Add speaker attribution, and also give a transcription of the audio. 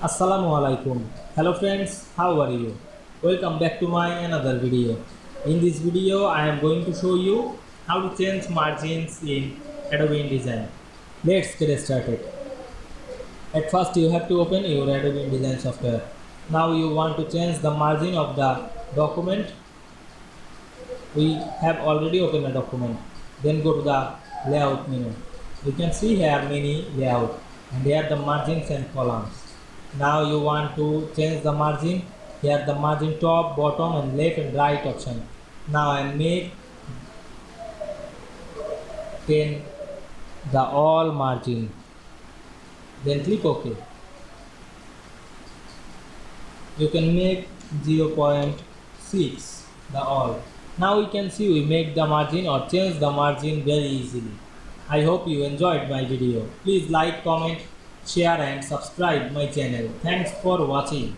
Speaker 1: Assalamu Walaikum. Hello friends, how are you? Welcome back to my another video. In this video, I am going to show you how to change margins in Adobe InDesign. Let's get started. At first, you have to open your Adobe InDesign software. Now you want to change the margin of the document. We have already opened a document. Then go to the layout menu. You can see here many layout and here the margins and columns. Now you want to change the margin. Here the margin top, bottom and left and right option. Now I make 10 the all margin. Then click OK. You can make 0.6 the all. Now you can see we make the margin or change the margin very easily. I hope you enjoyed my video. Please like, comment, share and subscribe my channel. Thanks for watching.